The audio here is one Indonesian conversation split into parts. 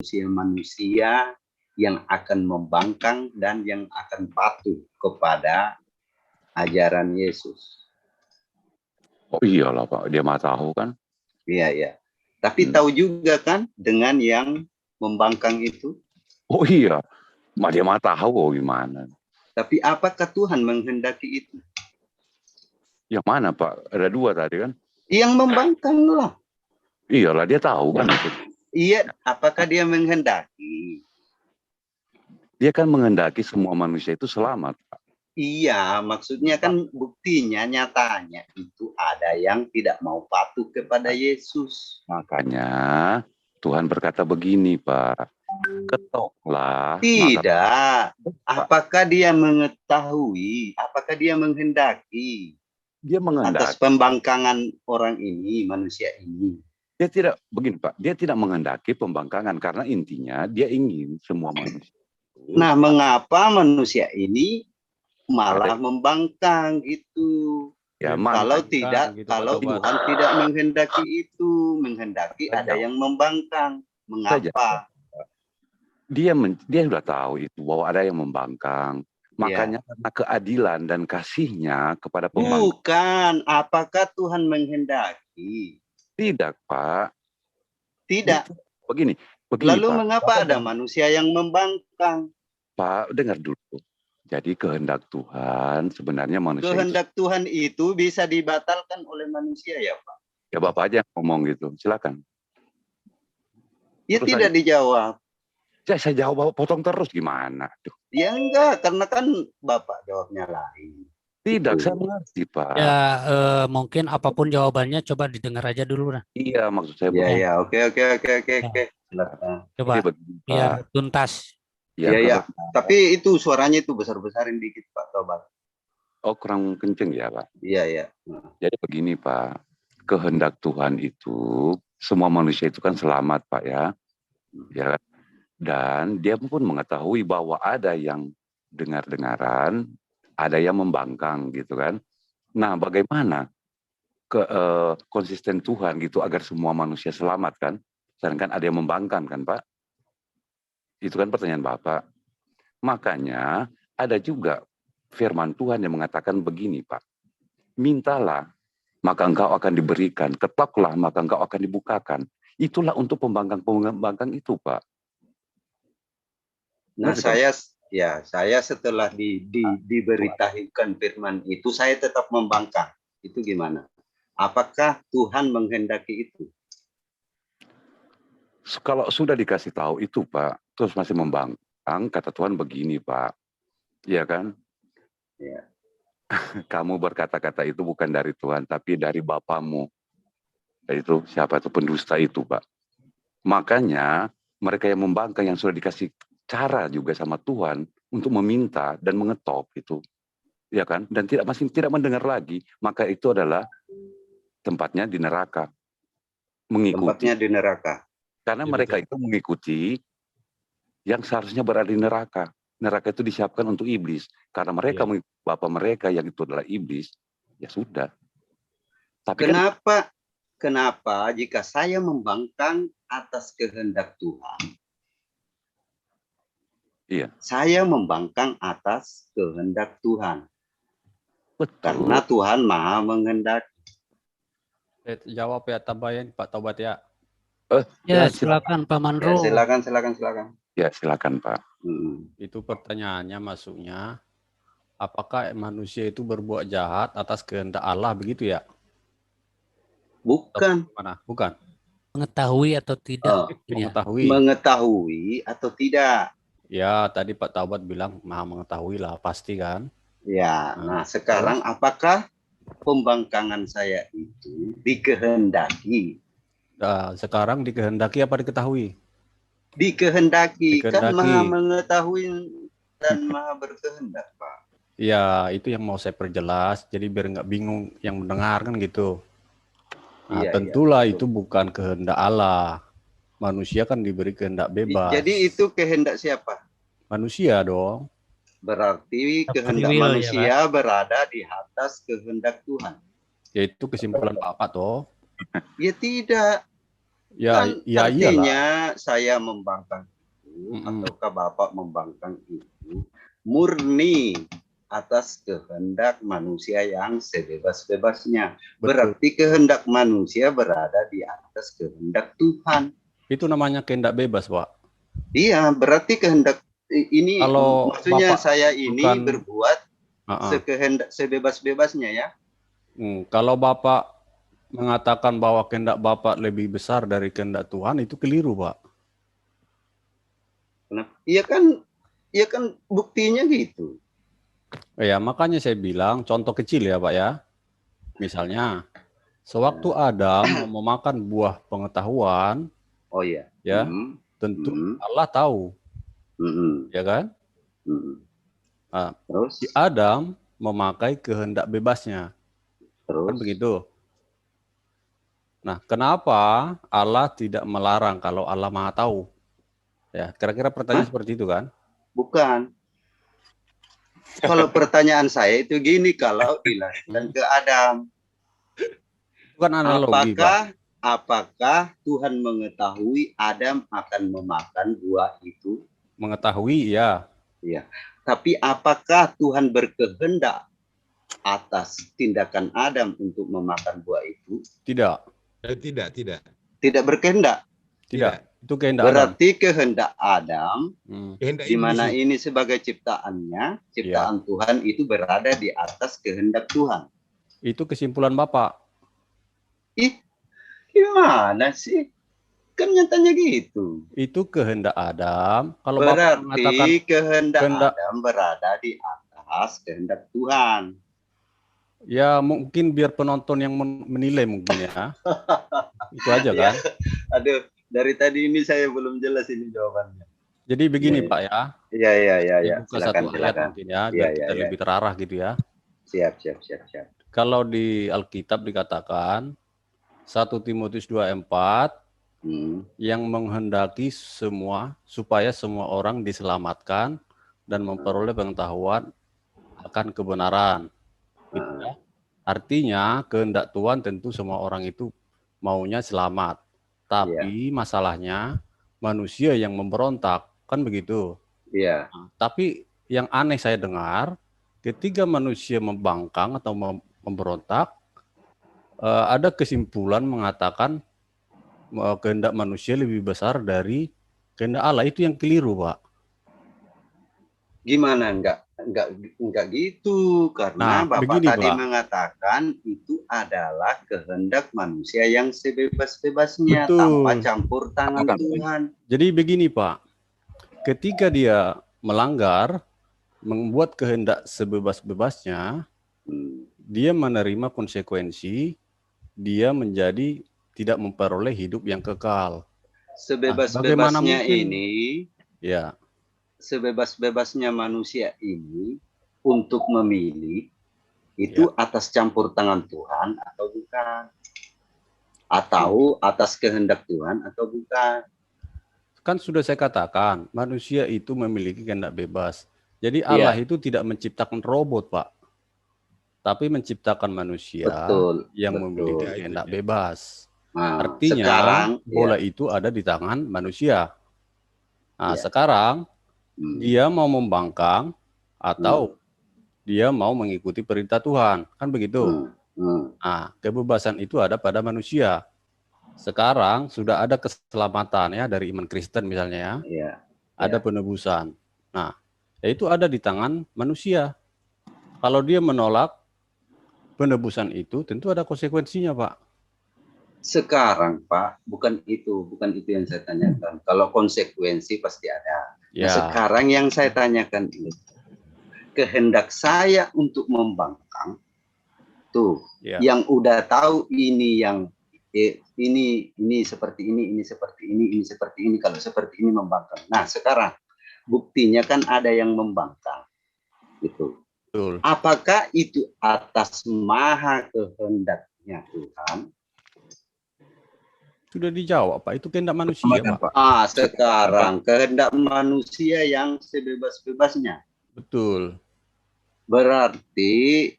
manusia-manusia yang akan membangkang dan yang akan patuh kepada ajaran Yesus. Oh iyalah Pak, dia mah tahu kan. Iya, iya. Tapi tahu juga kan dengan yang membangkang itu. Oh iya, dia mah tahu oh gimana. Tapi apakah Tuhan menghendaki itu? Yang mana Pak? Ada dua tadi kan? Yang membangkang lah. Iyalah dia tahu kan. Iya, apakah dia menghendaki? Dia kan menghendaki semua manusia itu selamat Pak. Iya, maksudnya kan buktinya, nyatanya itu ada yang tidak mau patuh kepada Yesus. Makanya Tuhan berkata begini Pak, ketoklah. Tidak. Apakah dia mengetahui? Apakah dia menghendaki? Dia menghendaki atas pembangkangan orang ini, manusia ini. Dia tidak, begini Pak, dia tidak menghendaki pembangkangan karena intinya dia ingin semua manusia. Nah, mengapa manusia ini malah membangkang gitu? Ya, kalau tidak, gitu, kalau Tuhan tidak menghendaki itu, menghendaki ada yang membangkang. Mengapa? Dia sudah tahu itu bahwa ada yang membangkang. Makanya karena keadilan dan kasihnya kepada pembangkang. Bukan, apakah Tuhan menghendaki? Tidak, Pak. Tidak. Begini Lalu Pak, mengapa ada manusia yang membangkang? Pak, dengar dulu. Jadi kehendak Tuhan sebenarnya manusia kehendak Tuhan itu bisa dibatalkan oleh manusia ya Pak? Ya Bapak aja ngomong gitu, silakan. Ya terus tidak dijawab. Ya saya jawab, Bapak potong terus gimana? Ya enggak, karena kan Bapak jawabnya lain. Tidak, saya mengerti Pak. Ya mungkin apapun jawabannya coba didengar aja dulu. Nah. Iya, maksud saya. Ya, oke. Silakan. Coba biar tuntas. Ya. Tapi itu suaranya itu besar-besarin dikit Pak Tobat. Oh, kurang kenceng ya Pak? Iya. Jadi begini Pak, kehendak Tuhan itu semua manusia itu kan selamat Pak ya. Ya. Dan dia pun mengetahui bahwa ada yang dengar-dengaran, ada yang membangkang gitu kan. Nah, bagaimana konsisten Tuhan gitu agar semua manusia selamat kan? Sedangkan ada yang membangkang kan Pak? Itu kan pertanyaan Bapak. Makanya ada juga firman Tuhan yang mengatakan begini Pak. Mintalah, maka engkau akan diberikan. Ketoklah, maka engkau akan dibukakan. Itulah untuk pembangkang itu Pak. Nah, saya setelah diberitahukan firman itu, saya tetap membangkang. Itu gimana? Apakah Tuhan menghendaki itu? Kalau sudah dikasih tahu itu Pak, terus masih membangkang, kata Tuhan begini Pak. Iya kan? Ya. Kamu berkata-kata itu bukan dari Tuhan, tapi dari Bapamu. Itu siapa itu pendusta itu Pak. Makanya mereka yang membangkang yang sudah dikasih cara juga sama Tuhan untuk meminta dan mengetok itu, ya kan? Dan masih tidak mendengar lagi, maka itu adalah tempatnya di neraka. Tempatnya di neraka. Karena mereka itu mengikuti yang seharusnya berada di neraka. Neraka itu disiapkan untuk iblis. Karena mereka mengikuti bapak mereka yang itu adalah iblis, ya sudah. Tapi kenapa jika saya membangkang atas kehendak Tuhan, saya membangkang atas kehendak Tuhan? Betul. Karena Tuhan Maha menghendaki. Jawab ya, tambahin Pak Tobat ya. Ya silakan Pak Mandro. Ya, silakan. Ya silakan Pak. Itu pertanyaannya masuknya, apakah manusia itu berbuat jahat atas kehendak Allah begitu ya? Bukan. Bukan. Mengetahui atau tidak? Mengetahui atau tidak? Ya, tadi Pak Taubat bilang Maha mengetahui lah, pasti kan? Ya, nah sekarang apakah pembangkangan saya itu dikehendaki? Nah, sekarang dikehendaki apa diketahui? Dikehendaki. Kan Maha mengetahui dan Maha berkehendak, Pak. Ya, itu yang mau saya perjelas, jadi biar nggak bingung yang mendengar kan gitu. Nah, tentulah itu bukan kehendak Allah. Manusia kan diberi kehendak bebas. Jadi itu kehendak siapa? Manusia dong. Berarti kehendak manusia berada di atas kehendak Tuhan. Yaitu kesimpulan Bapak toh. Ya tidak. Ya, Kan ya iyalah. artinya saya membangkang itu Mm-mm. ataukah Bapak membangkang itu murni atas kehendak manusia yang sebebas-bebasnya. Betul. Berarti kehendak manusia berada di atas kehendak Tuhan. Itu namanya kehendak bebas, Pak. Iya, berarti kehendak ini Kalau maksudnya Bapak saya ini bukan- berbuat Ah-ah. sekehendak sebebas-bebasnya ya. Kalau Bapak mengatakan bahwa kehendak Bapak lebih besar dari kehendak Tuhan, itu keliru, Pak. Kenapa? Iya kan buktinya gitu. Ya, makanya saya bilang contoh kecil ya, Pak ya. Misalnya, sewaktu Adam mau memakan buah pengetahuan, Oh iya. ya, tentu Allah tahu, ya kan? Nah, Terus, si Adam memakai kehendak bebasnya, kan terus. begitu. Nah, kenapa Allah tidak melarang kalau Allah Maha Tahu? Ya, kira-kira pertanyaan seperti itu kan? Bukan. Kalau pertanyaan saya itu gini, kalau dilarikan ke Adam, Itu kan analogi, Pak. apakah Tuhan mengetahui Adam akan memakan buah itu? Mengetahui, ya. Ya. Tapi apakah Tuhan berkehendak atas tindakan Adam untuk memakan buah itu? Tidak. Tidak. Tidak berkehendak. Tidak. Itu kehendak Adam. Berarti kehendak Adam, Kehendak di mana iblis. ini sebagai ciptaannya, ciptaan Tuhan itu berada di atas kehendak Tuhan. Itu kesimpulan Bapak. Ih, gimana sih? Kan nyatanya gitu. Itu kehendak Adam. Kalau Bapak mengatakan Berarti kehendak kehendak- Adam berada di atas kehendak Tuhan. ya mungkin biar penonton yang menilai mungkin ya. Itu aja kan. Aduh, dari tadi ini saya belum jelas ini jawabannya. Jadi begini Iya. Pak ya. Iya. Saya buka satu ayat mungkin ya, biar kita lebih terarah gitu ya. Siap. Kalau di Alkitab dikatakan 1 Timotius 2:4 yang menghendaki supaya semua orang diselamatkan dan memperoleh pengetahuan akan kebenaran. Gitu ya. Artinya kehendak Tuhan tentu semua orang itu maunya selamat. Tapi masalahnya manusia yang memberontak, kan begitu. Iya. Nah, tapi yang aneh saya dengar, ketika manusia membangkang atau memberontak, ada kesimpulan mengatakan kehendak manusia lebih besar dari kehendak Allah. Itu yang keliru, Pak. Gimana enggak gitu, karena Nah, Bapak begini, tadi Pak. mengatakan itu adalah kehendak manusia yang sebebas-bebasnya Betul. tanpa campur tangan Bukan. Tuhan. Jadi begini, Pak. Ketika dia melanggar, membuat kehendak sebebas-bebasnya, dia menerima konsekuensi, dia menjadi tidak memperoleh hidup yang kekal. Sebebas-bebasnya mungkin? ini, Ya, sebebas-bebasnya manusia ini untuk memilih itu atas campur tangan Tuhan atau bukan? Atau atas kehendak Tuhan atau bukan? kan sudah saya katakan, manusia itu memiliki kehendak bebas. Jadi Allah itu tidak menciptakan robot, Pak. Tapi menciptakan manusia yang memiliki kehendak bebas. Nah, Artinya sekarang, bola itu ada di tangan manusia. Nah, sekarang dia mau membangkang atau dia mau mengikuti perintah Tuhan. Kan begitu? Nah, kebebasan itu ada pada manusia. Sekarang sudah ada keselamatan ya dari iman Kristen misalnya ya. Ada penebusan. Nah, itu ada di tangan manusia. Kalau dia menolak penebusan itu, tentu ada konsekuensinya, Pak. Sekarang, Pak, bukan itu yang saya tanyakan. Kalau konsekuensi pasti ada. Nah, sekarang yang saya tanyakan ini, kehendak saya untuk membangkang, tuh, yang udah tahu ini yang ini seperti ini seperti ini, kalau seperti ini membangkang. Nah, sekarang buktinya kan ada yang membangkang, gitu. Betul. Apakah itu atas maha kehendaknya Tuhan? Sudah dijawab, Pak. Itu kehendak manusia, Pak. Sekarang kehendak manusia yang sebebas-bebasnya. Betul. Berarti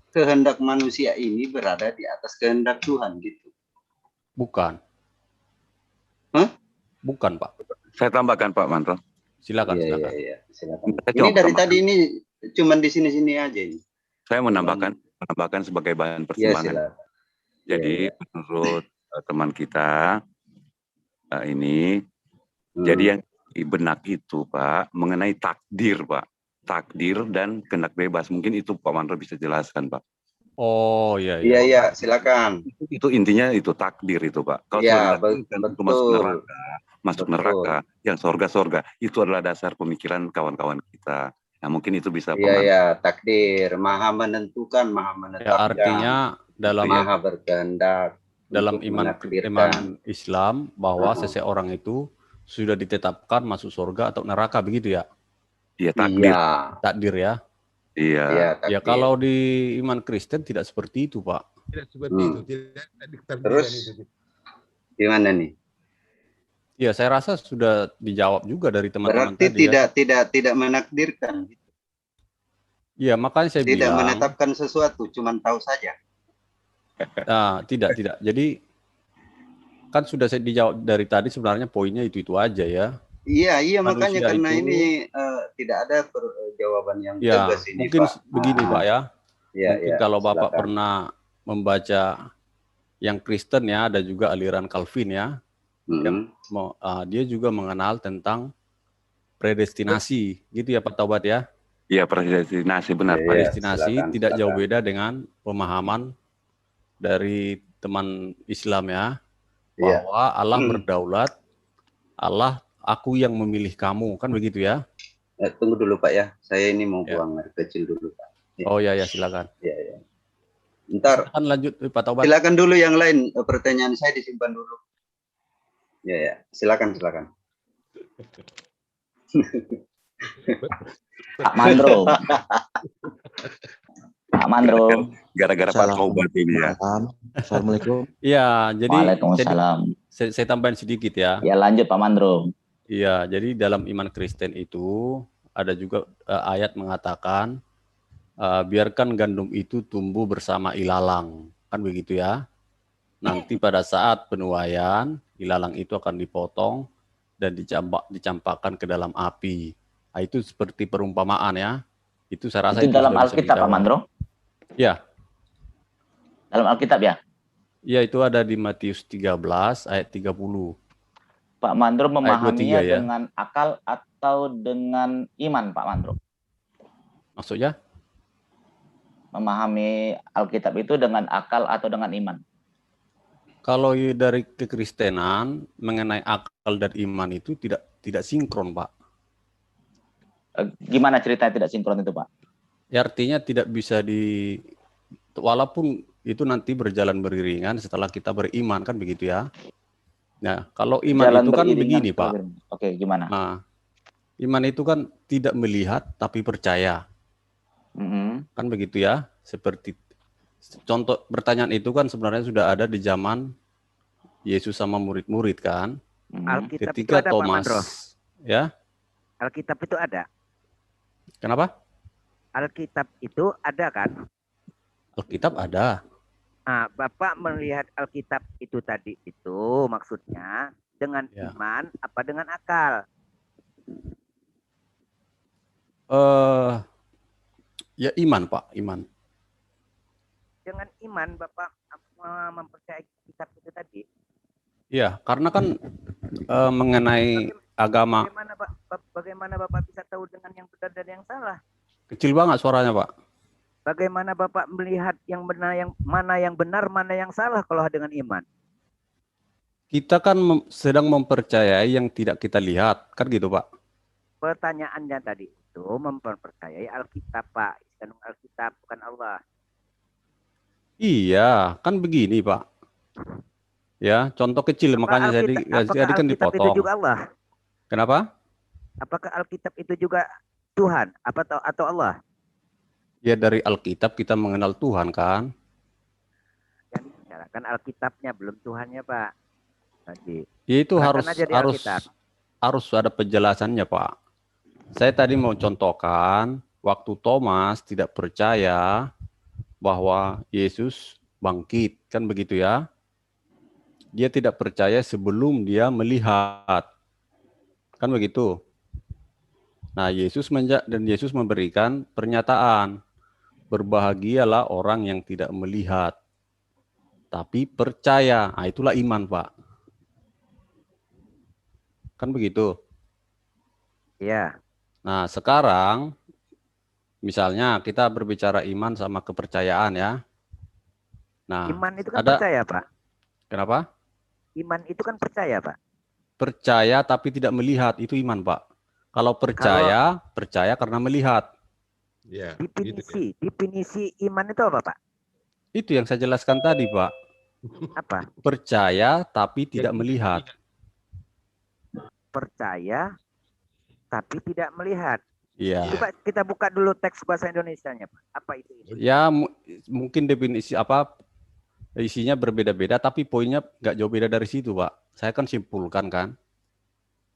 kehendak manusia ini berada di atas kehendak Tuhan, gitu. Bukan. Hah? Bukan, Pak. Saya tambahkan Pak Manto. Silakan, Iya, silakan. iya, silakan. Saya Ini cuma dari menambahkan. tadi ini cuman di sini-sini aja ini. Saya menambahkan sebagai bahan Iya, pertimbangan. silakan. Jadi Iya, iya. menurut teman kita ini, Hmm. jadi yang di benak itu Pak mengenai takdir Pak, takdir dan kehendak bebas. Mungkin itu Pak Manto bisa jelaskan Pak. Oh, iya, Iya, iya. iya, silakan. Itu intinya itu takdir itu Pak. Kalau Iya, sudah ditakdirkan untuk masuk Betul. neraka, yang sorga itu adalah dasar pemikiran kawan-kawan kita. Nah mungkin itu bisa Iya, iya, takdir, maha menentukan, maha Ya, menetapkan, artinya dalam maha berkehendak dalam untuk iman menakdirkan. Islam bahwa seseorang itu sudah ditetapkan masuk surga atau neraka, begitu ya? Iya takdir. Iya, Takdir ya. Iya. iya, Ya takdir. kalau di iman Kristen tidak seperti itu, Pak. Tidak seperti itu, tidak ada takdiran Terus itu. gimana nih? Ya, saya rasa sudah dijawab juga dari teman-teman Berarti tadi ya. tidak menakdirkan, Iya, makanya saya tidak bilang. menetapkan sesuatu, cuman tahu saja. Nah, tidak. Jadi kan sudah saya dijawab dari tadi, sebenarnya poinnya itu aja ya. Iya, makanya Manusia karena itu, ini tidak ada jawaban yang ya tegas ini, mungkin Pak. begini Pak ya. Iya, Mungkin iya, kalau Bapak silakan. pernah membaca yang Kristen ya, ada juga aliran Calvin ya, yang dia juga mengenal tentang predestinasi, gitu ya Pak Taubat ya. Iya, predestinasi benar Pak. Predestinasi tidak jauh silakan. beda dengan pemahaman dari teman Islam ya, Iya. bahwa Allah berdaulat, Allah aku yang memilih kamu, kan begitu ya. Tunggu dulu Pak ya, saya ini mau buang air kecil dulu Pak. Ya. Oh ya, silakan. Iya. Ntar silakan lanjut Pak Taubat. Silakan dulu yang lain, pertanyaan saya disimpan dulu. Ya, silakan. Pak Mandro. Pak Mandro. Gara-gara Pak Taubat ini ya. Assalamualaikum. Iya, jadi Waalaikumsalam. Saya tambahin sedikit ya. Ya, lanjut Pak Mandro. Iya, jadi dalam iman Kristen itu ada juga ayat mengatakan biarkan gandum itu tumbuh bersama ilalang, kan begitu ya. Nanti pada saat penuaian, ilalang itu akan dipotong dan dicampakkan ke dalam api. Nah, itu seperti perumpamaan ya. Itu saya rasa itu dalam Alkitab Pak Mandro? Ya. Dalam Alkitab ya? Ya, itu ada di Matius 13 ayat 30. Pak Mandro memahaminya ya? dengan akal atau dengan iman Pak Mandro? Maksudnya? Memahami Alkitab itu dengan akal atau dengan iman? Kalau dari kekristenan mengenai akal dan iman itu tidak sinkron, Pak. Gimana ceritanya tidak sinkron itu, Pak? Ya, artinya tidak bisa walaupun itu nanti berjalan beriringan setelah kita beriman, kan begitu ya. Nah, kalau iman itu kan begini, Pak. Oke, gimana? Nah, iman itu kan tidak melihat tapi percaya. Kan begitu ya. Seperti contoh pertanyaan itu kan sebenarnya sudah ada di zaman Yesus sama murid-murid kan. Alkitab ketika itu ada, Thomas, Pak Mandro. Ya. Alkitab itu ada. Kenapa? Alkitab itu ada kan? Alkitab ada. Nah, Bapak melihat Alkitab itu tadi itu maksudnya dengan iman apa dengan akal? Ya iman, Pak, iman. Dengan iman Bapak mempercayai kitab itu tadi. Iya, karena kan mengenai agama. Bagaimana Bapak bisa tahu dengan yang benar dan yang salah? Kecil banget suaranya, Pak. Bagaimana Bapak melihat yang benar, mana yang benar, mana yang salah kalau dengan iman? Kita kan sedang mempercayai yang tidak kita lihat, kan gitu, Pak? Pertanyaannya tadi itu mempercayai Alkitab, Pak. Kandung Alkitab, bukan Allah. Iya, kan begini, Pak. Ya, contoh kecil, makanya jadi kan dipotong. Itu juga Allah? Kenapa? Apakah Alkitab itu juga Tuhan atau Allah? Ya, dari Alkitab kita mengenal Tuhan, kan? Yang dibicarakan Alkitabnya, belum Tuhannya, Pak. Tadi. Ya, itu harus ada penjelasannya, Pak. Saya tadi mau contohkan waktu Thomas tidak percaya bahwa Yesus bangkit, kan begitu ya. dia tidak percaya sebelum dia melihat. Kan begitu. Nah, Yesus memberikan pernyataan, berbahagialah orang yang tidak melihat, tapi percaya. Nah, itulah iman, Pak. Kan begitu. Iya. Nah, sekarang misalnya kita berbicara iman sama kepercayaan ya. Nah, Iman itu kan ada percaya, Pak. kenapa? Iman itu kan percaya, Pak. Percaya tapi tidak melihat, itu iman, Pak. Kalau percaya, percaya karena melihat. Ya, Definisi iman itu apa, Pak? Itu yang saya jelaskan tadi, Pak. Apa? Percaya tapi tidak melihat. Percaya tapi tidak melihat. Iya. Coba kita buka dulu teks bahasa Indonesianya, Pak. Apa itu? Ya, mungkin definisi isinya berbeda-beda, tapi poinnya nggak jauh beda dari situ, Pak. Saya kan simpulkan kan.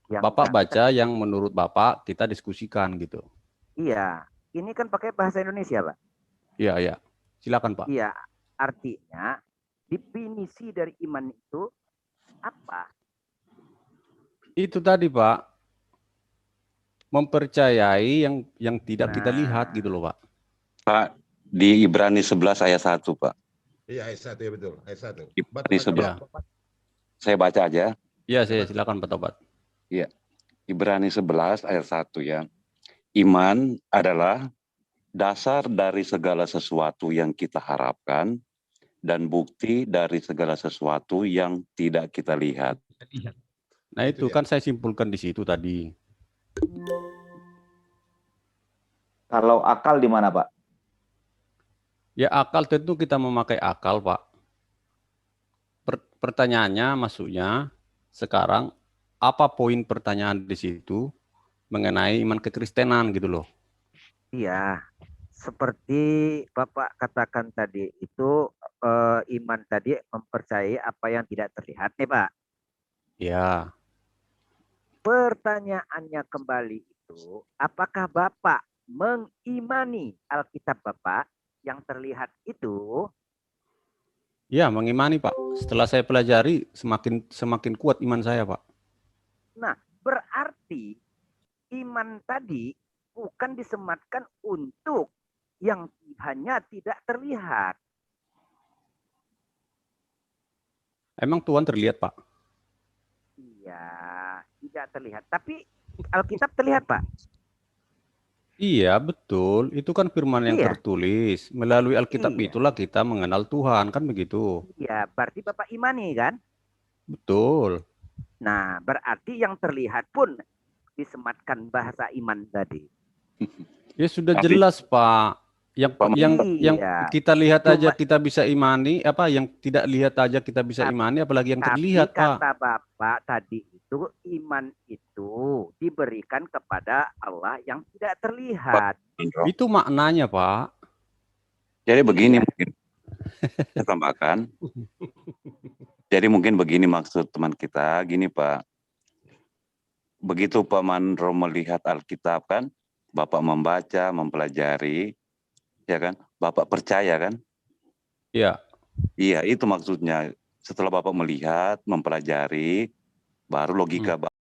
Bapak baca yang menurut Bapak, kita diskusikan gitu. Iya, ini kan pakai bahasa Indonesia, Pak. Iya, iya. Silakan, Pak. Iya, artinya definisi dari iman itu apa? Itu tadi, Pak. Mempercayai yang tidak kita lihat gitu loh, Pak. Pak, di Ibrani 11 ayat 1, Pak. Iya, ayat 1 ya betul, ayat 1. Ibrani 11. Saya baca aja. Iya, saya silakan Pak Tobat. Iya. Ibrani 11 ayat 1 ya. Iman adalah dasar dari segala sesuatu yang kita harapkan dan bukti dari segala sesuatu yang tidak kita lihat. Nah, itu kan saya simpulkan di situ tadi. Kalau akal di mana, Pak? Ya, akal tentu kita memakai akal, Pak. Pertanyaannya maksudnya sekarang apa poin pertanyaan di situ mengenai iman kekristenan gitu loh. Iya, seperti Bapak katakan tadi itu iman tadi mempercayai apa yang tidak terlihat nih, Pak. Ya. Pertanyaannya kembali itu, apakah Bapak mengimani Alkitab Bapak yang terlihat itu? Ya, mengimani, Pak. Setelah saya pelajari, semakin kuat iman saya, Pak. Nah, berarti iman tadi bukan disematkan untuk yang hanya tidak terlihat. Emang Tuhan terlihat, Pak? Iya, tidak terlihat. Tapi Alkitab terlihat, Pak. Iya, betul. Itu kan firman yang tertulis. Melalui Alkitab itulah kita mengenal Tuhan, kan begitu? Iya, berarti Bapak imani kan? Betul. Nah, berarti yang terlihat pun disematkan bahasa iman tadi. Ya sudah jelas, Pak. Yang kita lihat aja kita bisa imani, apa yang tidak lihat aja kita bisa imani, apalagi yang terlihat, Pak. Kata Bapak tadi itu iman itu diberikan kepada Allah yang tidak terlihat. Itu maknanya, Pak. Jadi begini mungkin saya tambahkan. Jadi mungkin begini maksud teman kita, gini Pak. Begitu Pak Mandro melihat Alkitab kan, Bapak membaca, mempelajari, ya kan? Bapak percaya kan? Iya. Iya, itu maksudnya. Setelah Bapak melihat, mempelajari, baru logika Bapak